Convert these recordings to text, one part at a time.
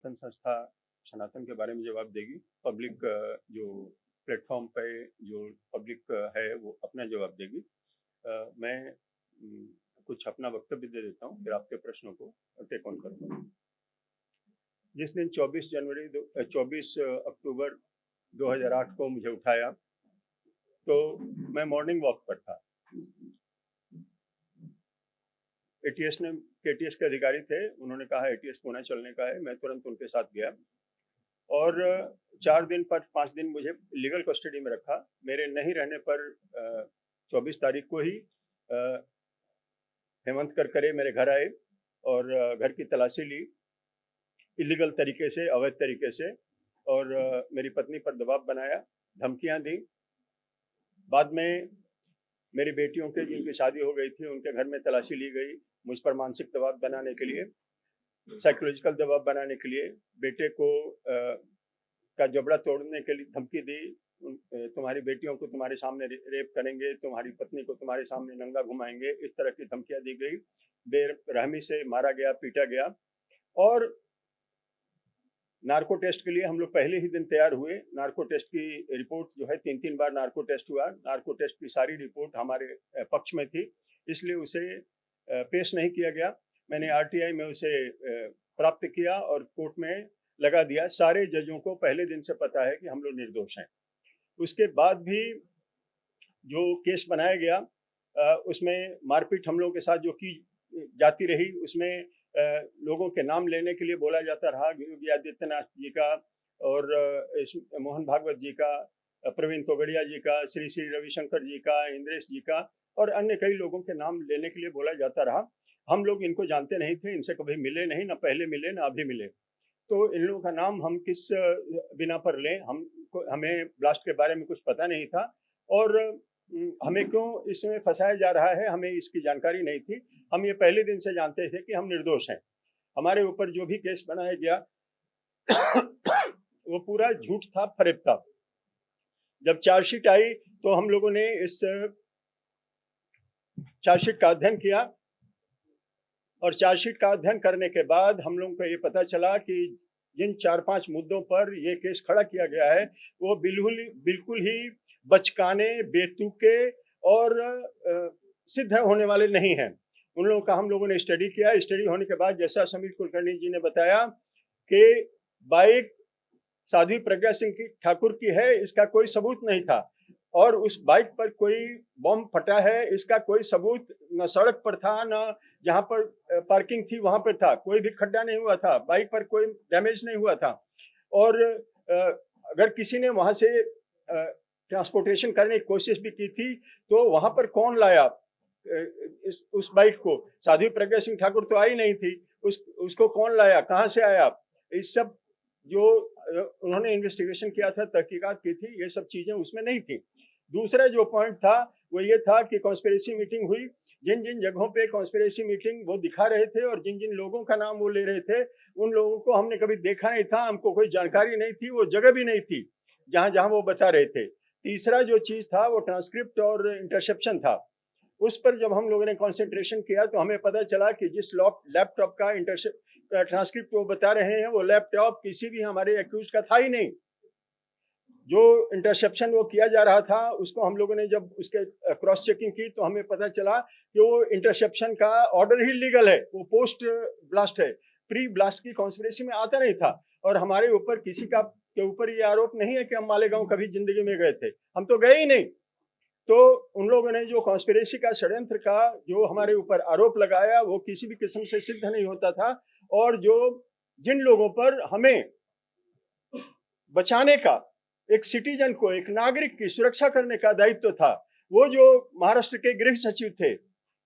सनातन संस्था सनातन के बारे में जवाब देगी। पब्लिक जो प्लेटफॉर्म पे जो पब्लिक है वो अपना जवाब देगी। मैं कुछ अपना वक्तव्य दे देता हूँ, फिर आपके प्रश्नों को टेक ऑन करूँगा। जिस दिन 24 अक्टूबर 2008 को मुझे उठाया तो मैं मॉर्निंग वॉक पर था। एटीएस के अधिकारी थे, उन्होंने कहा एटीएस पुणे चलने का है। मैं तुरंत उनके साथ गया और 5 दिन मुझे लीगल कस्टडी में रखा। मेरे नहीं रहने पर 24 तारीख को ही हेमंत करकरे मेरे घर आए और घर की तलाशी ली इलीगल तरीके से, अवैध तरीके से, और मेरी पत्नी पर दबाव बनाया, धमकियां दी। बाद में मेरी बेटियों के जिनकी शादी हो गई थी उनके घर में तलाशी ली गई मुझ पर मानसिक दबाव बनाने के लिए, साइकोलॉजिकल दबाव बनाने के लिए। बेटे को का जबड़ा तोड़ने के लिए धमकी दी, तुम्हारी बेटियों को तुम्हारे सामने रेप करेंगे, तुम्हारी पत्नी को तुम्हारे सामने नंगा घुमाएंगे, इस तरह की धमकियां दी गई। बेरहमी से मारा गया, पीटा गया। और नार्को टेस्ट के लिए हम लोग पहले ही दिन तैयार हुए। नार्को टेस्ट की रिपोर्ट जो है 3 बार नार्को टेस्ट हुआ। नार्को टेस्ट की सारी रिपोर्ट हमारे पक्ष में थी, इसलिए उसे पेश नहीं किया गया। मैंने आरटीआई में उसे प्राप्त किया और कोर्ट में लगा दिया। सारे जजों को पहले दिन से पता है कि हम लोग निर्दोष हैं। उसके बाद भी जो केस बनाया गया उसमें मारपीट हम लोगों के साथ जो की जाती रही, उसमें लोगों के नाम लेने के लिए बोला जाता रहा, योगी आदित्यनाथ जी का और मोहन भागवत जी का, प्रवीण तोगड़िया जी का, श्री श्री रविशंकर जी का, इंद्रेश जी का और अन्य कई लोगों के नाम लेने के लिए बोला जाता रहा। हम लोग इनको जानते नहीं थे, इनसे कभी मिले नहीं, ना पहले मिले ना अभी मिले। तो इन लोगों का नाम हम किस बिना पर लें? हमें ब्लास्ट के बारे में कुछ पता नहीं था और हमें क्यों इसमें फंसाया जा रहा है हमें इसकी जानकारी नहीं थी। हम ये पहले दिन से जानते थे कि हम निर्दोष हैं। हमारे ऊपर जो भी केस बनाया गया वो पूरा झूठ था, फरेब था। जब चार्जशीट आई तो हम लोगों ने इस चार्जशीट का अध्ययन किया और चार्जशीट का अध्ययन करने के बाद हम लोगों को ये पता चला कि जिन 4-5 मुद्दों पर ये केस खड़ा किया गया है वो बिल्कुल ही बचकाने, बेतुके और सिद्ध होने वाले नहीं हैं। उन लोगों का हम लोगों ने स्टडी किया। स्टडी होने के बाद जैसा समीर कुलकर्णी जी ने बताया कि बाइक साध्वी प्रज्ञा सिंह ठाकुर की है, इसका कोई सबूत नहीं था और उस बाइक पर कोई बम फटा है, इसका कोई सबूत न सड़क पर था न जहां पर पार्किंग थी वहां पर था। कोई भी खड्डा नहीं हुआ था, बाइक पर कोई डैमेज नहीं हुआ था। और अगर किसी ने वहां से ट्रांसपोर्टेशन करने की कोशिश भी की थी तो वहां पर कौन लाया उस बाइक को? साध्वी प्रज्ञा सिंह ठाकुर तो आई नहीं थी, उसको कौन लाया, कहां से आया? इस सब जो उन्होंने इन्वेस्टिगेशन किया था, तहकीकात की थी, ये सब चीजें उसमें नहीं थी। दूसरा जो पॉइंट था वो ये था कि कॉन्स्पिरेसी मीटिंग हुई। जिन जिन जगहों पे कॉन्स्पिरेसी मीटिंग वो दिखा रहे थे और जिन जिन लोगों का नाम वो ले रहे थे उन लोगों को हमने कभी देखा नहीं था, हमको कोई जानकारी नहीं थी, वो जगह भी नहीं थी जहां जहां वो बता रहे थे। तीसरा जो चीज था वो ट्रांसक्रिप्ट और इंटरसेप्शन था। उस पर जब हम लोगों ने कंसंट्रेशन किया तो हमें पता चला कि जिस लैपटॉप का ट्रांसक्रिप्ट वो बता रहे हैं वो लैपटॉप किसी भी हमारे एक्यूज का था ही नहीं। जो इंटरसेप्शन वो किया जा रहा था उसको हम लोगों ने जब उसके क्रॉस चेकिंग की तो हमें पता चला कि वो इंटरसेप्शन का ऑर्डर ही लीगल है, वो पोस्ट ब्लास्ट है, प्री ब्लास्ट की कॉन्स्पिरेसी में आता नहीं था। और हमारे ऊपर किसी का के ऊपर ये आरोप नहीं है कि हम मालेगांव कभी जिंदगी में गए थे, हम तो गए ही नहीं। तो उन लोगों ने जो कॉन्स्पिरेसी का, षड्यंत्र का जो हमारे ऊपर आरोप लगाया वो किसी भी किस्म से सिद्ध नहीं होता था। और जो जिन लोगों पर हमें बचाने का, एक सिटीजन को, एक नागरिक की सुरक्षा करने का दायित्व था, वो जो महाराष्ट्र के गृह सचिव थे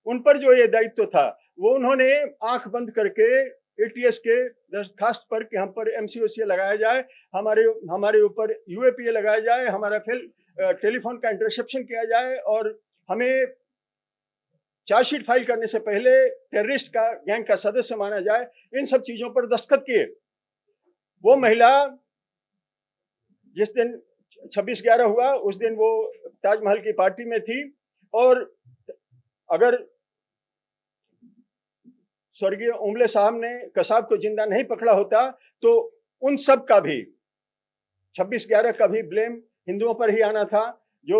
उन पर जो ये दायित्व था वो उन्होंने आंख बंद करके एटीएस के दरखास्त पर कि हम पर एमसीओसी लगाया जाए, हमारे ऊपर यूएपीए लगाया जाए, हमारा टेलीफोन का इंटरसेप्शन किया जाए और हमें चार्जशीट फाइल करने से पहले टेररिस्ट का गैंग का सदस्य माना जाए, इन सब चीजों पर दस्तखत किए। वो महिला जिस दिन 26/11 हुआ उस दिन वो ताजमहल की पार्टी में थी और अगर स्वर्गीय ओमले साहब ने कसाब को जिंदा नहीं पकड़ा होता तो उन सब का भी 26/11 का भी ब्लेम हिंदुओं पर ही आना था। जो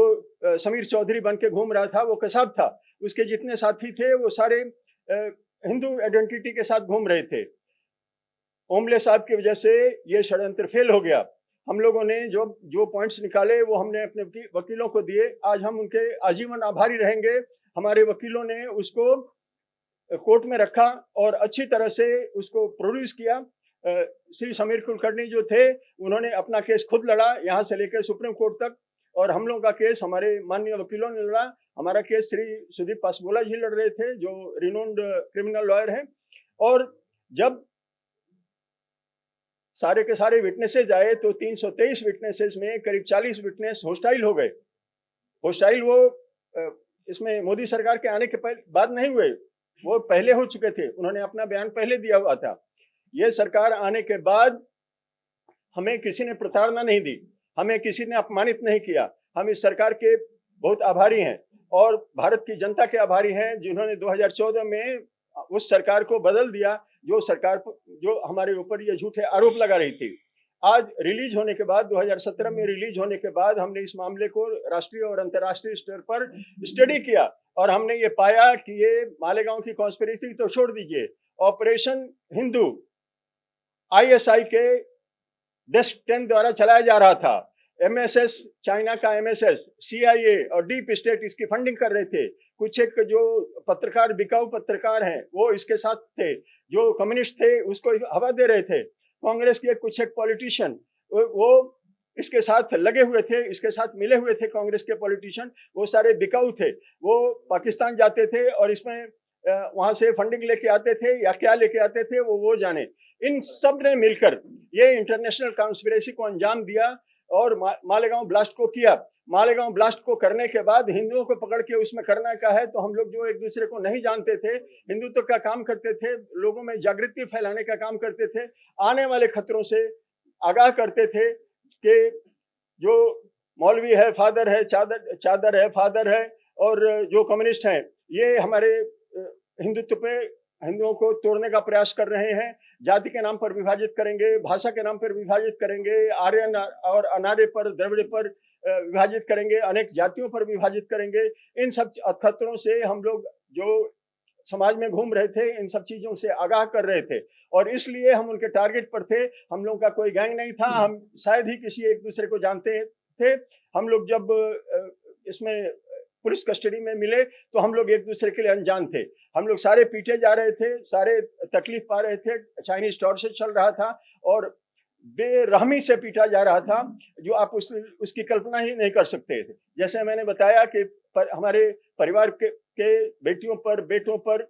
समीर चौधरी बन के घूम रहा था वो कसाब था, उसके जितने साथी थे वो सारे हिंदू आइडेंटिटी के साथ घूम रहे थे। ओमले साहब की वजह से ये षड्यंत्र फेल हो गया। हम लोगों ने जो जो पॉइंट्स निकाले वो हमने अपने वकीलों को दिए। आज हम उनके आजीवन आभारी रहेंगे। हमारे वकीलों ने उसको कोर्ट में रखा और अच्छी तरह से उसको प्रोड्यूस किया। श्री समीर कुलकर्णी जो थे उन्होंने अपना केस खुद लड़ा, यहाँ से लेकर सुप्रीम कोर्ट तक, और हम लोगों का केस हमारे माननीय वकीलों ने लड़ा। हमारा केस श्री सुदीप पासबोला जी लड़ रहे थे जो रिनोन्ड क्रिमिनल लॉयर हैं। और जब सारे के सारे विटनेसेस आए तो 323 विटनेसेस में करीब 40 विटनेस होस्टाइल हो गए। होस्टाइल वो इसमें मोदी सरकार के आने के बाद नहीं हुए, वो पहले हो चुके थे, उन्होंने अपना बयान पहले दिया हुआ था। ये सरकार आने के बाद हमें किसी ने प्रताड़ना नहीं दी, हमें किसी ने अपमानित नहीं किया। हम इस सरकार के बहुत आभारी हैं और भारत की जनता के आभारी हैं जिन्होंने 2014 में उस सरकार को बदल दिया जो सरकार जो हमारे ऊपर ये झूठे आरोप लगा रही थी। आज रिलीज होने के बाद 2017 में रिलीज होने के बाद हमने इस मामले को राष्ट्रीय और अंतर्राष्ट्रीय स्तर पर स्टडी किया और हमने ये पाया कि ये मालेगांव की कॉन्स्पिरेसी तो छोड़ दीजिए, ऑपरेशन हिंदू ISI के डेस्क 10 द्वारा चलाया जा रहा था। MSS, चाइना का MSS, CIA और डीप स्टेट इसकी फंडिंग कर रहे थे। कुछ एक जो पत्रकार, बिकाऊ पत्रकार हैं, वो इसके साथ थे। जो कम्युनिस्ट थे उसको हवा दे रहे थे। कांग्रेस के कुछ एक पॉलिटिशियन वो इसके साथ लगे हुए थे, इसके साथ मिले हुए थे। कांग्रेस के पॉलिटिशियन वो सारे बिकाऊ थे, वो पाकिस्तान जाते थे और इसमें वहां से फंडिंग लेके आते थे या क्या लेके आते थे वो जाने। इन सब ने मिलकर ये इंटरनेशनल कॉन्स्पिरेसी को अंजाम दिया और मालेगांव ब्लास्ट को किया। मालेगांव ब्लास्ट को करने के बाद हिंदुओं को पकड़ के उसमें करना का है, तो हम लोग जो एक दूसरे को नहीं जानते थे, हिंदुत्व का काम करते थे, लोगों में जागृति फैलाने का काम करते थे, आने वाले खतरों से आगाह करते थे कि जो मौलवी है फादर है, चादर है फादर है, और जो कम्युनिस्ट हैं ये हमारे हिंदुत्व पे हिंदुओं को तोड़ने का प्रयास कर रहे हैं। जाति के नाम पर विभाजित करेंगे, भाषा के नाम पर विभाजित करेंगे, आर्यन और अनार्य पर, द्रविड़ पर विभाजित करेंगे, अनेक जातियों पर विभाजित करेंगे। इन सब खतरों से हम लोग जो समाज में घूम रहे थे, इन सब चीजों से आगाह कर रहे थे और इसलिए हम उनके टारगेट पर थे। हम लोग का कोई गैंग नहीं था, हम शायद ही किसी एक दूसरे को जानते थे। हम लोग जब इसमें पुलिस कस्टडी में मिले तो हम लोग एक दूसरे के लिए अनजान थे। हम लोग सारे पीटे जा रहे थे, सारे तकलीफ पा रहे थे, चाइनीज टॉर्चर चल रहा था और बेरहमी से पीटा जा रहा था जो आप उसकी कल्पना ही नहीं कर सकते थे। जैसे मैंने बताया कि हमारे परिवार के बेटियों पर, बेटों पर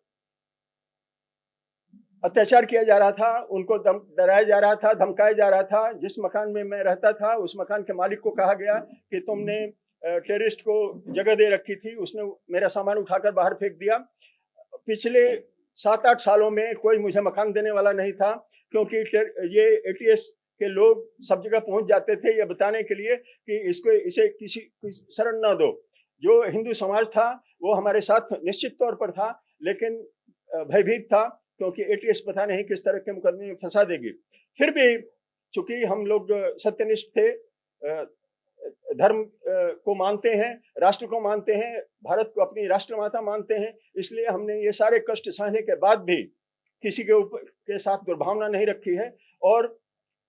अत्याचार किया जा रहा था, उनको डराया जा रहा था, धमकाया जा रहा था। जिस मकान में मैं रहता था उस मकान के मालिक को कहा गया कि तुमने टेररिस्ट को जगह दे रखी थी, उसने मेरा सामान उठाकर बाहर फेंक दिया। पिछले 7-8 सालों में कोई मुझे मकान देने वाला नहीं था क्योंकि ये ATS के लोग सब जगह पहुंच जाते थे ये बताने के लिए कि इसे किसी शरण न दो। जो हिंदू समाज था वो हमारे साथ निश्चित तौर पर था, लेकिन भयभीत था क्योंकि ATS पता नहीं किस तरह के मुकदमे में फंसा देगी। फिर भी चूंकि हम लोग सत्यनिष्ठ थे, धर्म को मानते हैं, राष्ट्र को मानते हैं, भारत को अपनी राष्ट्रमाता मानते हैं, इसलिए हमने ये सारे कष्ट सहने के बाद भी किसी के साथ दुर्भावना नहीं रखी है और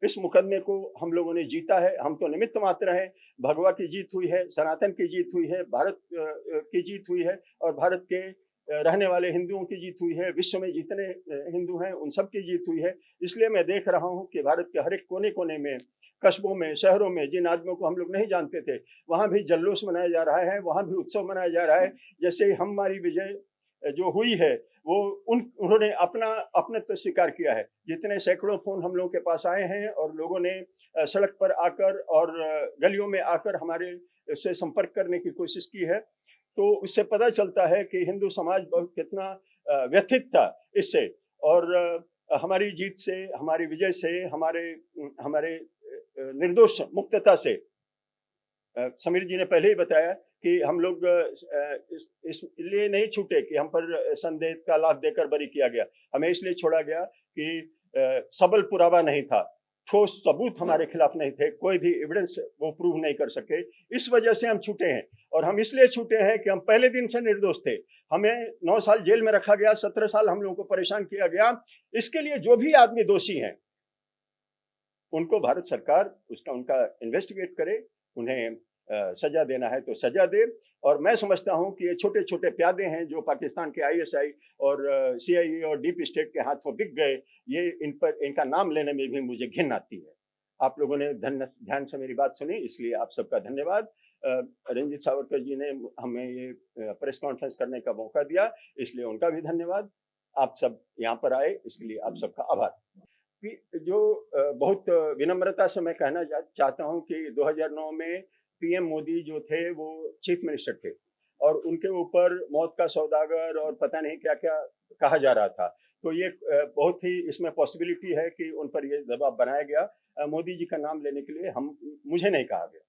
इस मुकदमे को हम लोगों ने जीता है। हम तो निमित्त मात्र हैं। भगवा की जीत हुई है, सनातन की जीत हुई है, भारत की जीत हुई है और भारत के रहने वाले हिंदुओं की जीत हुई है। विश्व में जितने हिंदू हैं उन सब की जीत हुई है। इसलिए मैं देख रहा हूँ कि भारत के हर एक कोने कोने में, कस्बों में, शहरों में जिन आदमियों को हम लोग नहीं जानते थे वहां भी जल्लोष मनाया जा रहा है, वहां भी उत्सव मनाया जा रहा है। जैसे हमारी विजय जो हुई है वो उन्होंने अपने तो स्वीकार किया है। जितने सैकड़ों फोन हम लोगों के पास आए हैं और लोगों ने सड़क पर आकर और गलियों में आकर हमारे से संपर्क करने की कोशिश की है, तो उससे पता चलता है कि हिंदू समाज कितना व्यथित था इससे। और हमारी जीत से, हमारी विजय से, हमारे निर्दोष मुक्तता से समीर जी ने पहले ही बताया कि हम लोग इसलिए नहीं छूटे कि हम पर संदेह का लाभ देकर बरी किया गया। हमें इसलिए छोड़ा गया कि सबल पुरावा नहीं था, ठोस सबूत हमारे खिलाफ नहीं थे, कोई भी एविडेंस वो प्रूव नहीं कर सके। इस वजह से हम छूटे हैं, और हम इसलिए छूटे हैं कि हम पहले दिन से निर्दोष थे। हमें 9 साल जेल में रखा गया, 17 साल हम लोगों को परेशान किया गया। इसके लिए जो भी आदमी दोषी हैं उनको भारत सरकार उनका इन्वेस्टिगेट करे, उन्हें सजा देना है तो सजा दे। और मैं समझता हूं कि ये छोटे छोटे प्यादे हैं जो पाकिस्तान के आईएसआई और सीआईए और डीप स्टेट के हाथों बिक गए, ये इनका नाम लेने में भी मुझे घिन आती है। आप लोगों ने ध्यान से मेरी बात सुनी, इसलिए आप सबका धन्यवाद। रंजीत सावरकर जी ने हमें ये प्रेस कॉन्फ्रेंस करने का मौका दिया, इसलिए उनका भी धन्यवाद। आप सब यहाँ पर आए, इसके लिए आप सबका आभार। जो बहुत विनम्रता से मैं कहना चाहता हूँ कि 2009 में पीएम मोदी जो थे वो चीफ मिनिस्टर थे, और उनके ऊपर मौत का सौदागर और पता नहीं क्या क्या कहा जा रहा था। तो ये बहुत ही इसमें पॉसिबिलिटी है कि उन पर ये दबाव बनाया गया। मोदी जी का नाम लेने के लिए मुझे नहीं कहा गया।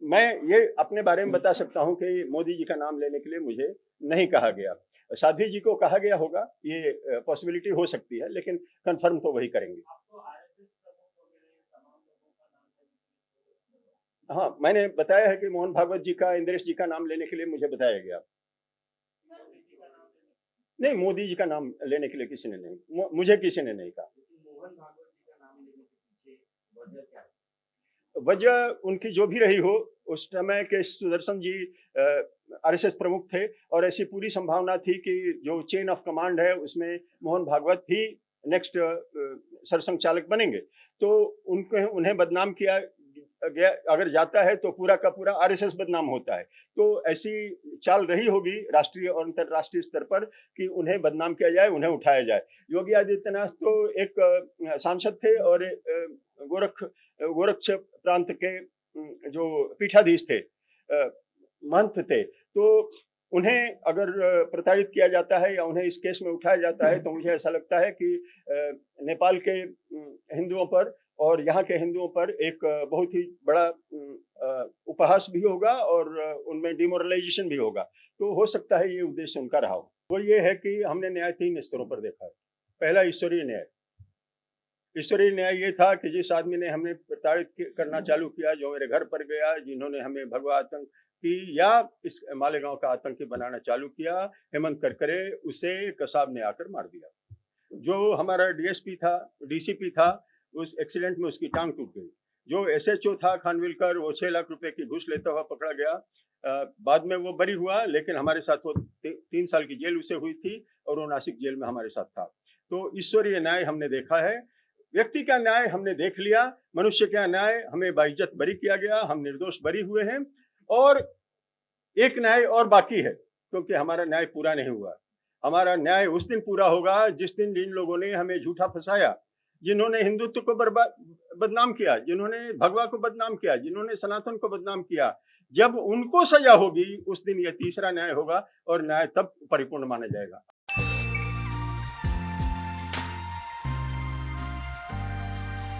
मैं ये अपने बारे में बता सकता हूँ कि मोदी जी का नाम लेने के लिए मुझे नहीं कहा गया। साध्वी जी को कहा गया होगा, ये पॉसिबिलिटी हो सकती है, लेकिन कंफर्म तो वही करेंगे। हाँ, मैंने बताया है कि मोहन भागवत जी का, इंद्रेश जी का नाम लेने के लिए मुझे बताया गया। नहीं, मोदी जी का नाम लेने के लिए किसी ने नहीं, मुझे किसी ने नहीं कहा। वजह उनकी जो भी रही हो, उस समय के सुदर्शन जी आरएसएस प्रमुख थे, और ऐसी पूरी संभावना थी कि जो चेन ऑफ कमांड है उसमें मोहन भागवत ही नेक्स्ट सरसंघ चालक बनेंगे। तो उन्हें बदनाम किया गया, अगर जाता है तो पूरा का पूरा आरएसएस बदनाम होता है। तो ऐसी चाल रही होगी राष्ट्रीय और अंतरराष्ट्रीय स्तर पर कि उन्हें बदनाम किया जाए, उन्हें उठाया जाए। योगी आदित्यनाथ तो एक सांसद थे और गोरक्ष प्रांत के जो पीठाधीश थे, महंत थे, तो उन्हें अगर प्रताड़ित किया जाता है या उन्हें इस केस में उठाया जाता है, तो मुझे ऐसा लगता है कि नेपाल के हिंदुओं पर और यहाँ के हिंदुओं पर एक बहुत ही बड़ा उपहास भी होगा और उनमें डिमोरलाइजेशन भी होगा। तो हो सकता है ये उद्देश्य उनका रहा हो। वो ये है कि हमने न्याय 3 स्तरों पर देखा है। पहला ईश्वरीय न्याय। ईश्वरीय न्याय ये था कि जिस आदमी ने हमें प्रताड़ित करना चालू किया, जो मेरे घर पर गया, जिन्होंने हमें भगवा आतंक की या इस मालेगांव का आतंकी बनाना चालू किया, हेमंत करकरे, उसे कसाब ने आकर मार दिया। जो हमारा डीएसपी था, डीसीपी था, उस एक्सीडेंट में उसकी टांग टूट गई। जो एसएचओ था खानविलकर, वो 6 लाख रुपए की घूस लेता हुआ पकड़ा गया। बाद में वो बरी हुआ, लेकिन हमारे साथ वो 3 साल की जेल उसे हुई थी और वो नासिक जेल में हमारे साथ था। तो ईश्वरीय न्याय हमने देखा है, व्यक्ति का न्याय हमने देख लिया, मनुष्य का न्याय हमें बाइज्जत बरी किया गया, हम निर्दोष बरी हुए हैं। और एक न्याय और बाकी है, क्योंकि हमारा न्याय पूरा नहीं हुआ। हमारा न्याय उस दिन पूरा होगा जिस दिन जिन लोगों ने हमें झूठा फंसाया, जिन्होंने हिंदुत्व को बदनाम किया, जिन्होंने भगवा को बदनाम किया, जिन्होंने सनातन को बदनाम किया, जब उनको सजा होगी उस दिन यह तीसरा न्याय होगा और न्याय तब परिपूर्ण माना जाएगा।